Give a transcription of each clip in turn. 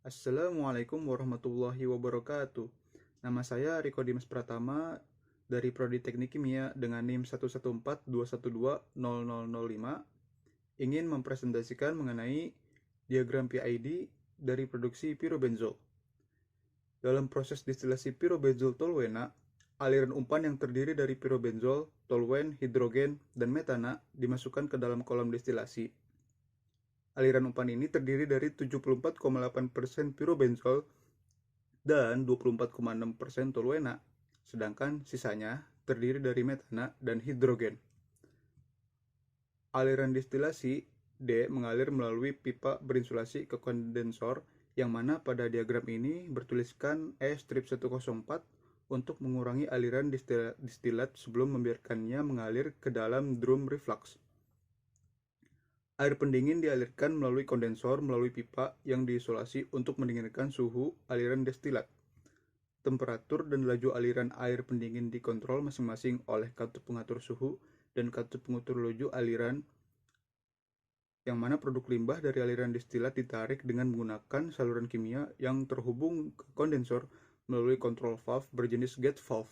Assalamualaikum warahmatullahi wabarakatuh. Nama saya Riko Dimas Pratama dari Prodi Teknik Kimia dengan NIM 11421200005 ingin mempresentasikan mengenai diagram PID dari produksi pirobenzol. Dalam proses distilasi pirobenzol toluena, aliran umpan yang terdiri dari pirobenzol, toluen, hidrogen, dan metana dimasukkan ke dalam kolom destilasi. Aliran umpan ini terdiri dari 74,8% pirobenzol dan 24,6% toluena, sedangkan sisanya terdiri dari metana dan hidrogen. Aliran destilasi D mengalir melalui pipa berinsulasi ke kondensor yang mana pada diagram ini bertuliskan E-104 untuk mengurangi aliran distilat sebelum membiarkannya mengalir ke dalam drum reflux. Air pendingin dialirkan melalui kondensor melalui pipa yang diisolasi untuk mendinginkan suhu aliran destilat. Temperatur dan laju aliran air pendingin dikontrol masing-masing oleh katup pengatur suhu dan katup pengatur laju aliran, yang mana produk limbah dari aliran destilat ditarik dengan menggunakan saluran kimia yang terhubung ke kondensor melalui control valve berjenis gate valve.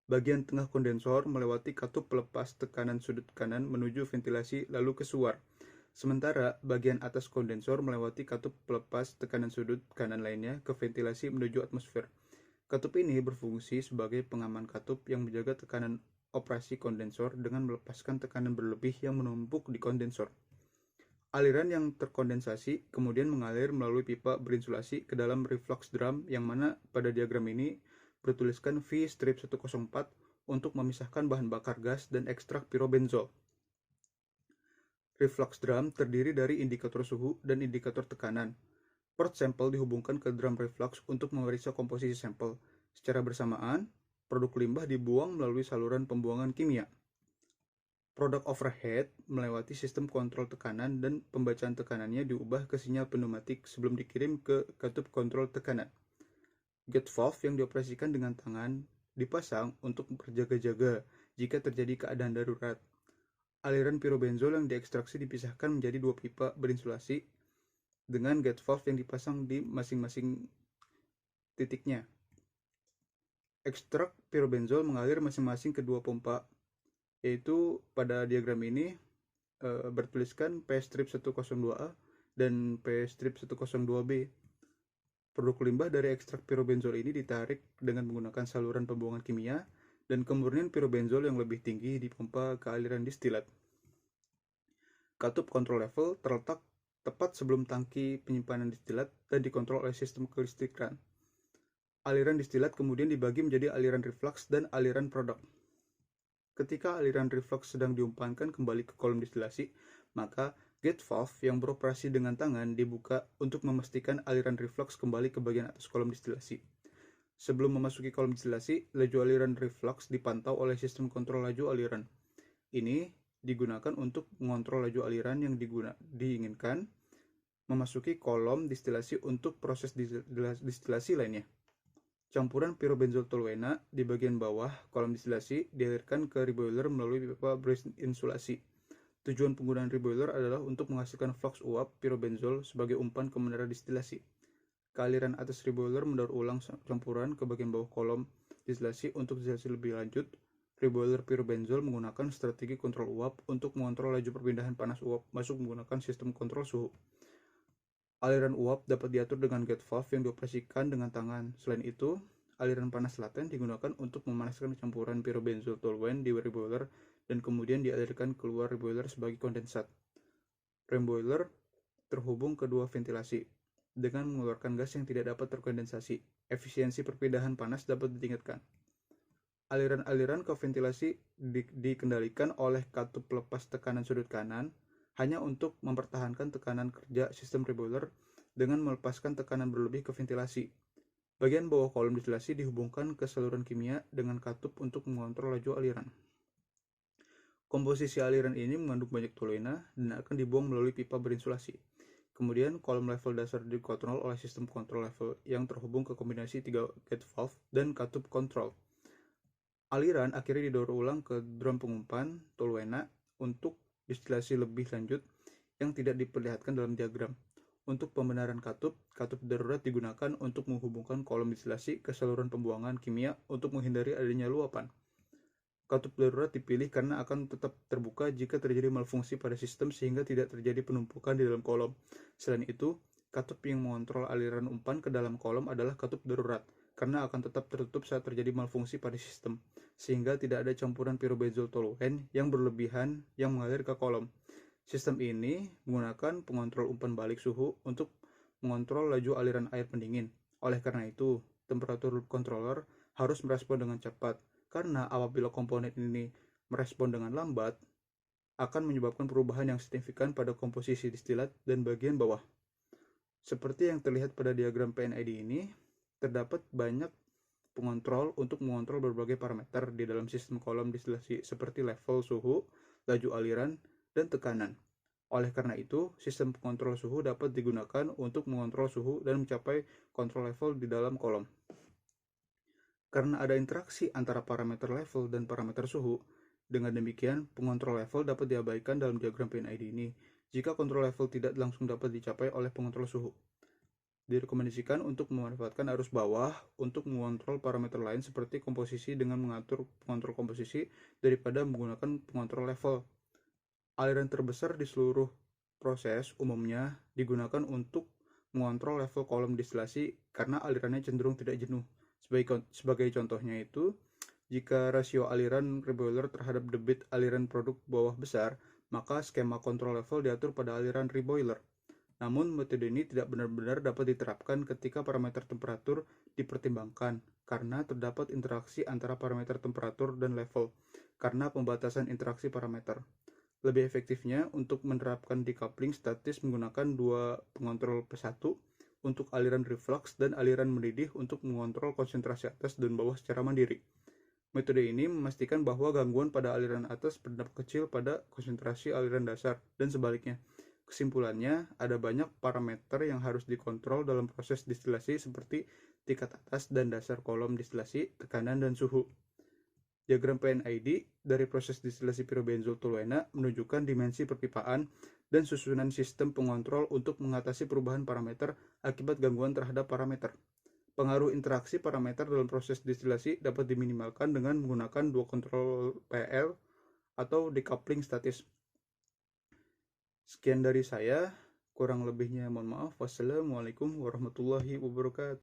Bagian tengah kondensor melewati katup pelepas tekanan sudut kanan menuju ventilasi lalu ke suar. Sementara bagian atas kondensor melewati katup pelepas tekanan sudut kanan lainnya ke ventilasi menuju atmosfer. Katup ini berfungsi sebagai pengaman katup yang menjaga tekanan operasi kondensor dengan melepaskan tekanan berlebih yang menumpuk di kondensor. Aliran yang terkondensasi kemudian mengalir melalui pipa berinsulasi ke dalam reflux drum yang mana pada diagram ini bertuliskan V-104 untuk memisahkan bahan bakar gas dan ekstrak pirobenzol. Reflux drum terdiri dari indikator suhu dan indikator tekanan. Port sampel dihubungkan ke drum reflux untuk memeriksa komposisi sampel. Secara bersamaan, produk limbah dibuang melalui saluran pembuangan kimia. Produk overhead melewati sistem kontrol tekanan dan pembacaan tekanannya diubah ke sinyal pneumatik sebelum dikirim ke katup kontrol tekanan. Gate valve yang dioperasikan dengan tangan dipasang untuk berjaga-jaga jika terjadi keadaan darurat. Aliran pirobenzol yang diekstraksi dipisahkan menjadi dua pipa berinsulasi dengan gate valve yang dipasang di masing-masing titiknya. Ekstrak pirobenzol mengalir masing-masing ke dua pompa, yaitu pada diagram ini bertuliskan P-102A dan P-102B. Produk limbah dari ekstrak pirobenzol ini ditarik dengan menggunakan saluran pembuangan kimia dan kemurnian pirobenzol yang lebih tinggi di pompa ke aliran distilat. Katup kontrol level terletak tepat sebelum tangki penyimpanan distilat dan dikontrol oleh sistem kelistrikan. Aliran distilat kemudian dibagi menjadi aliran reflux dan aliran produk. Ketika aliran reflux sedang diumpankan kembali ke kolom distilasi, maka gate valve yang beroperasi dengan tangan dibuka untuk memastikan aliran reflux kembali ke bagian atas kolom distilasi. Sebelum memasuki kolom distilasi, laju aliran reflux dipantau oleh sistem kontrol laju aliran. Ini digunakan untuk mengontrol laju aliran yang diinginkan memasuki kolom distilasi untuk proses distilasi lainnya. Campuran pirobenzol toluena di bagian bawah kolom distilasi dialirkan ke reboiler melalui pipa berinsulasi. Tujuan penggunaan reboiler adalah untuk menghasilkan flux uap pirobenzol sebagai umpan ke menara distilasi. Kealiran atas reboiler mendaur ulang campuran ke bagian bawah kolom distilasi untuk distilasi lebih lanjut. Reboiler pirobenzol menggunakan strategi kontrol uap untuk mengontrol laju perpindahan panas uap masuk menggunakan sistem kontrol suhu. Aliran uap dapat diatur dengan gate valve yang dioperasikan dengan tangan. Selain itu, aliran panas laten digunakan untuk memanaskan campuran pirobenzol toluen di reboiler dan kemudian dialirkan keluar reboiler sebagai kondensat. Reboiler terhubung ke dua ventilasi dengan mengeluarkan gas yang tidak dapat terkondensasi. Efisiensi perpindahan panas dapat ditingkatkan. Aliran-aliran ke ventilasi dikendalikan oleh katup pelepas tekanan sudut kanan hanya untuk mempertahankan tekanan kerja sistem reboiler dengan melepaskan tekanan berlebih ke ventilasi. Bagian bawah kolom distilasi dihubungkan ke saluran kimia dengan katup untuk mengontrol laju aliran. Komposisi aliran ini mengandung banyak toluena dan akan dibuang melalui pipa berinsulasi. Kemudian kolom level dasar dikontrol oleh sistem kontrol level yang terhubung ke kombinasi 3 gate valve dan katup kontrol. Aliran akhirnya didaur ulang ke drum pengumpan toluena untuk distilasi lebih lanjut yang tidak diperlihatkan dalam diagram. Untuk pembenaran katup darurat digunakan untuk menghubungkan kolom distilasi ke saluran pembuangan kimia untuk menghindari adanya luapan. Katup darurat dipilih karena akan tetap terbuka jika terjadi malfungsi pada sistem sehingga tidak terjadi penumpukan di dalam kolom. Selain itu, katup yang mengontrol aliran umpan ke dalam kolom adalah katup darurat, karena akan tetap tertutup saat terjadi malfungsi pada sistem, sehingga tidak ada campuran pyrobenzol toluen yang berlebihan yang mengalir ke kolom. Sistem ini menggunakan pengontrol umpan balik suhu untuk mengontrol laju aliran air pendingin. Oleh karena itu, temperatur controller harus merespon dengan cepat, karena apabila komponen ini merespon dengan lambat, akan menyebabkan perubahan yang signifikan pada komposisi distilat dan bagian bawah. Seperti yang terlihat pada diagram PNID ini, terdapat banyak pengontrol untuk mengontrol berbagai parameter di dalam sistem kolom distilasi seperti level suhu, laju aliran, dan tekanan. Oleh karena itu, sistem pengontrol suhu dapat digunakan untuk mengontrol suhu dan mencapai kontrol level di dalam kolom. Karena ada interaksi antara parameter level dan parameter suhu, dengan demikian pengontrol level dapat diabaikan dalam diagram PNID ini jika kontrol level tidak langsung dapat dicapai oleh pengontrol suhu. Direkomendasikan untuk memanfaatkan arus bawah untuk mengontrol parameter lain seperti komposisi dengan mengatur pengontrol komposisi daripada menggunakan pengontrol level. Aliran terbesar di seluruh proses umumnya digunakan untuk mengontrol level kolom distilasi karena alirannya cenderung tidak jenuh. Sebagai contohnya itu, jika rasio aliran reboiler terhadap debit aliran produk bawah besar, maka skema kontrol level diatur pada aliran reboiler. Namun, metode ini tidak benar-benar dapat diterapkan ketika parameter temperatur dipertimbangkan, karena terdapat interaksi antara parameter temperatur dan level, karena pembatasan interaksi parameter. Lebih efektifnya untuk menerapkan decoupling statis menggunakan dua pengontrol P1 untuk aliran reflux dan aliran mendidih untuk mengontrol konsentrasi atas dan bawah secara mandiri. Metode ini memastikan bahwa gangguan pada aliran atas berdampak kecil pada konsentrasi aliran dasar dan sebaliknya. Kesimpulannya, ada banyak parameter yang harus dikontrol dalam proses distilasi seperti tingkat atas dan dasar kolom distilasi, tekanan, dan suhu. Diagram PNID dari proses distilasi pyrobenzol toluena menunjukkan dimensi perpipaan dan susunan sistem pengontrol untuk mengatasi perubahan parameter akibat gangguan terhadap parameter. Pengaruh interaksi parameter dalam proses distilasi dapat diminimalkan dengan menggunakan dua kontrol PL atau decoupling statis. Sekian dari saya, kurang lebihnya mohon maaf. Wassalamualaikum warahmatullahi wabarakatuh.